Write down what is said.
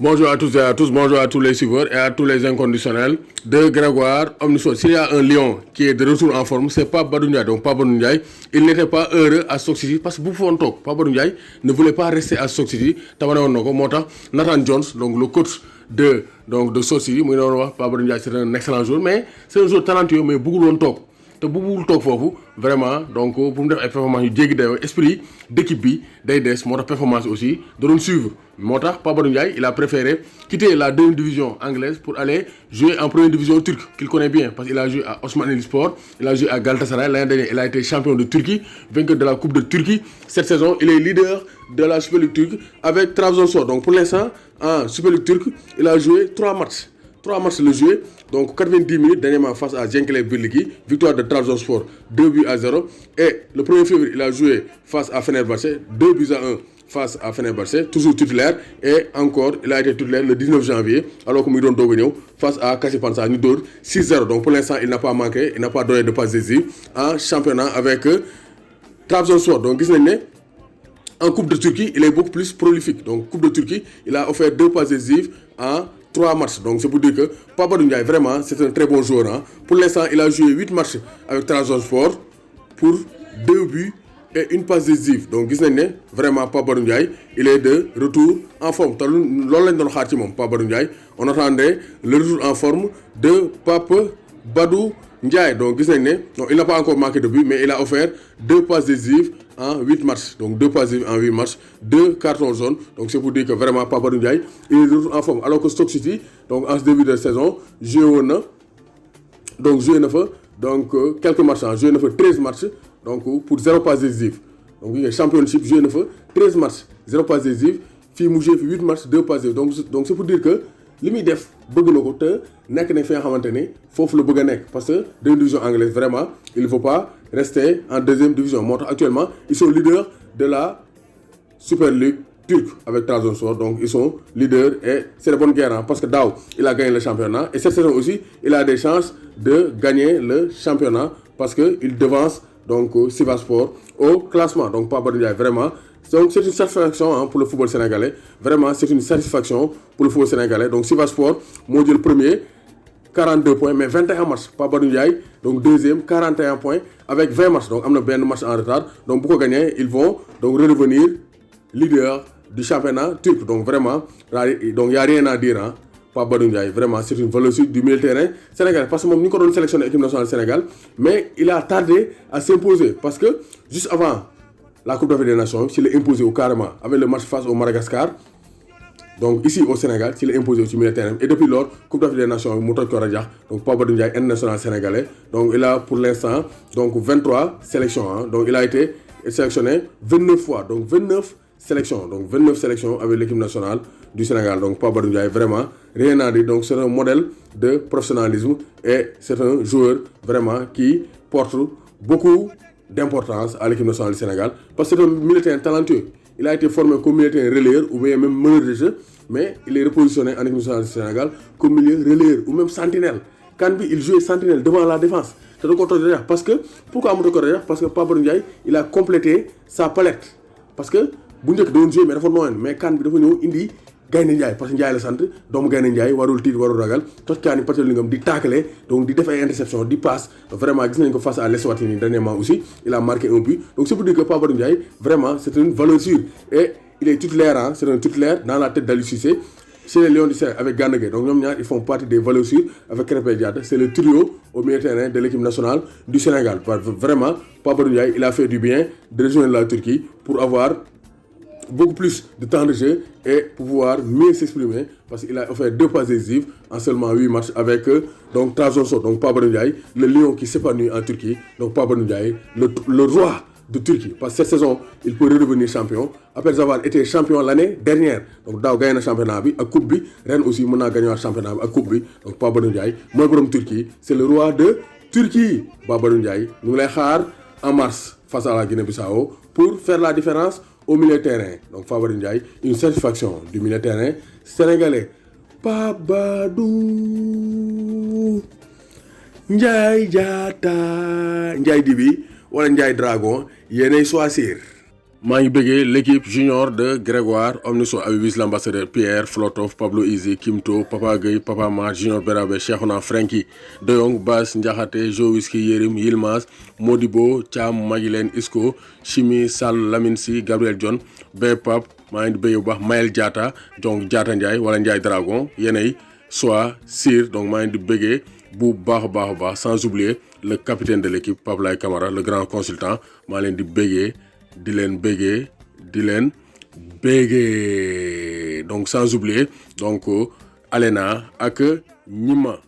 Bonjour à tous et à tous, bonjour à tous les suiveurs et à tous les inconditionnels de Grégoire Omnisport. S'il y a un lion qui est de retour en forme, c'est pas Badou Ndiaye. Donc pas Badou Ndiaye, il n'était pas heureux à Stoke City parce que Buffon Tok, pas Badou Ndiaye, ne voulait pas rester à Stoke City. Nathan Jones, donc le coach de Stoke City, pas Badou Ndiaye, c'est un excellent joueur, mais c'est un joueur talentueux, mais beaucoup de Tok. te bu bugul toog foofu vraiment donc pour mu def ay performance yu jéggi dayoo esprit d'équipe bi day des moo tax performance aussi da doon suivre moo tax Pape Badou Ndiaye il a préféré quitter la deuxième division anglaise pour aller jouer en première division turque qu'il connaît bien parce qu'il a joué à Osmanispor, il a joué à Galatasaray, l'année dernière il a été champion de Turquie, vainqueur de la Coupe de Turquie. Cette saison il est leader de la Super League turque avec Trabzonspor. Donc pour l'instant en Super League turque il a joué 3 matchs. 3 matchs le joué, donc 90 minutes dernièrement face à Cenkele Birliği, victoire de Trabzonspor 2-0. Et le 1er février, il a joué face à Fenerbahçe, 2-1 face à Fenerbahçe, toujours titulaire. Et encore, il a été titulaire le 19 janvier, alors que Mouidon Dogonio face à Kassipansa, Nidor 6-0. Donc pour l'instant, il n'a pas manqué, il n'a pas donné de passe décisive en championnat avec Trabzonspor. Donc, en Coupe de Turquie, il est beaucoup plus prolifique. Donc, Coupe de Turquie, il a offert 2 passes décisives en 3 matchs. Donc, c'est pour dire que Pape Badou Ndiaye, vraiment, c'est un très bon joueur. Hein. Pour l'instant, il a joué 8 matchs avec Trabzonspor pour 2 buts et une passe décisive. Donc, vraiment, Pape Badou Ndiaye, il est de retour en forme. On attendait le retour en forme de Pape Badou Ndiaye. Donc, il n'a pas encore manqué de but, mais il a offert 2 passes décisives en 8 matchs. Donc 2 passes en 8 matchs, 2 cartons jaunes. Donc c'est pour dire que vraiment Pape Badou Ndiaye il est en forme. Alors que Stoke City, donc en ce début de saison, joué quelques matchs, joué 13 matchs donc pour 0 passes décisives. Donc il est championship, joué 13 matchs, 0 passes décisives. Fi mu joué 8 matchs, 2 passes décisives. Donc c'est pour dire que limi def bëgg nako te nek na fi nga xamanteni fofu la bëgg nek parce que deuxième division anglaise vraiment il ne faut pas rester en deuxième division. Actuellement ils sont leaders de la Super League turque avec Trabzonspor. Donc ils sont leaders et c'est la bonne guerre hein, parce que Dao il a gagné le championnat et cette saison aussi il a des chances de gagner le championnat parce que il devance donc Sivasspor au classement. Donc Pape Badou Ndiaye vraiment. Donc c'est une satisfaction hein, pour le football sénégalais. Vraiment, c'est une satisfaction pour le football sénégalais. Donc Sivasspor, le premier, 42 points, mais 21 matchs. Pape Badou Ndiaye, donc deuxième, 41 points, avec 20 matchs. Donc, il y a un match en retard. Donc, pour gagner, ils vont donc redevenir leader du championnat turc. Donc, vraiment, il n'y a rien à dire. Hein. Pape Badou Ndiaye, vraiment, c'est une valeur du milieu de terrain sénégalais. Parce que moi, je suis sélectionné l'équipe nationale du Sénégal, mais il a tardé à s'imposer. Parce que juste avant la Coupe d'Afrique des Nations, s'il est imposé au carrément avec le match face au Madagascar. Donc ici au Sénégal, s'il est imposé au milieu de terrain. Et depuis lors, Coupe d'Afrique des Nations, donc Pape Badou Ndiaye, international sénégalais. Donc il a pour l'instant donc 23 sélections. Hein. Donc il a été sélectionné 29 fois. Donc 29 sélections. Donc 29 sélections avec l'équipe nationale du Sénégal. Donc Pape Badou Ndiaye, vraiment, rien à dire. Donc c'est un modèle de professionnalisme et c'est un joueur vraiment qui porte beaucoup d'importance à l'équipe nationale du Sénégal parce que c'est un militaire talentueux. Il a été formé comme militaire relayeur ou même meneur de jeu, mais il est repositionné en équipe nationale du Sénégal comme milieu relayeur ou même sentinelle. Quand il jouait sentinelle devant la défense, c'est le contre derrière. Parce que, pourquoi parce que Pape Badou Ndiaye, il a complété sa palette. Parce que, Boundiak doit jouer, mais quand il est indi Gaynde Ndiaye parce que Ndiaye la centre doomu Gaynde Ndiaye warul tiit warul ragal Toscani Patriolingam di tacler donc di def ay interception di passe vraiment gis nañ ko face à l'Eswatini dernièrement aussi il a marqué un but. Donc c'est pour dire que Pape Badou Ndiaye vraiment c'est une valeur sûre et il est titulaire hein, c'est un titulaire dans la tête d'Aliou Cissé chez les Lions du Sénégal avec Gana Gueye. Donc ñoom ñaar ils font partie des valeurs sûres avec Krépin Diatta. C'est le trio au milieu terrain de l'équipe nationale du Sénégal. Vraiment Pape Badou Ndiaye il a fait du bien de rejoindre la Turquie pour avoir beaucoup plus de temps de jeu et pour pouvoir mieux s'exprimer parce qu'il a offert 2 passes décisives en seulement 8 matchs avec donc Trabzonspor. Donc Pape Badou Ndiaye, le lion qui s'épanouit en Turquie. Donc Pape Badou Ndiaye, le roi de Turquie. Parce que cette saison, il peut redevenir champion après avoir été champion l'année dernière. Donc Dao gagné le championnat à Coupe B, Rennes aussi a gagné le championnat à Coupe B. Donc Pape Badou Ndiaye, moi comme Turquie, c'est le roi de Turquie. Pape Badou Ndiaye, nous l'avons en mars face à la Guinée-Bissau pour faire la différence au milieu de terrain. Donc Pape Badou Ndiaye, une satisfaction du milieu de terrain sénégalais. Pape Badou Ndiaye Diatta Ndiaye Dibi wala Ndiaye Dragon yéenay choisir. maa ngi bëggee l'équipe junior de Grégoire Omnisso Abibis l'ambassadeur Pierre Flotov Pablo Izzy Kimto Papa Gueye Papa Mar Junior Berabe Cheikhouna Franky De Jong Bass Ndiakhate Jowiski Yérim Yilmaz Modibo Thiam Maguilène Isco Chimi Sall Lamine Sy Gabriel John Bepap maa ngi bëggee bu baax Mayel Diatta donc Diatta Ndiaye wala Ndiaye Dragon yeney soit Sir donc maa ngi di bëggee bu baax a baax sans oublier le capitaine de l'équipe Pape Laye Camara le grand consultant maa leen di bëggee di leen bëggee donc sans oublier donc Alena ak ñima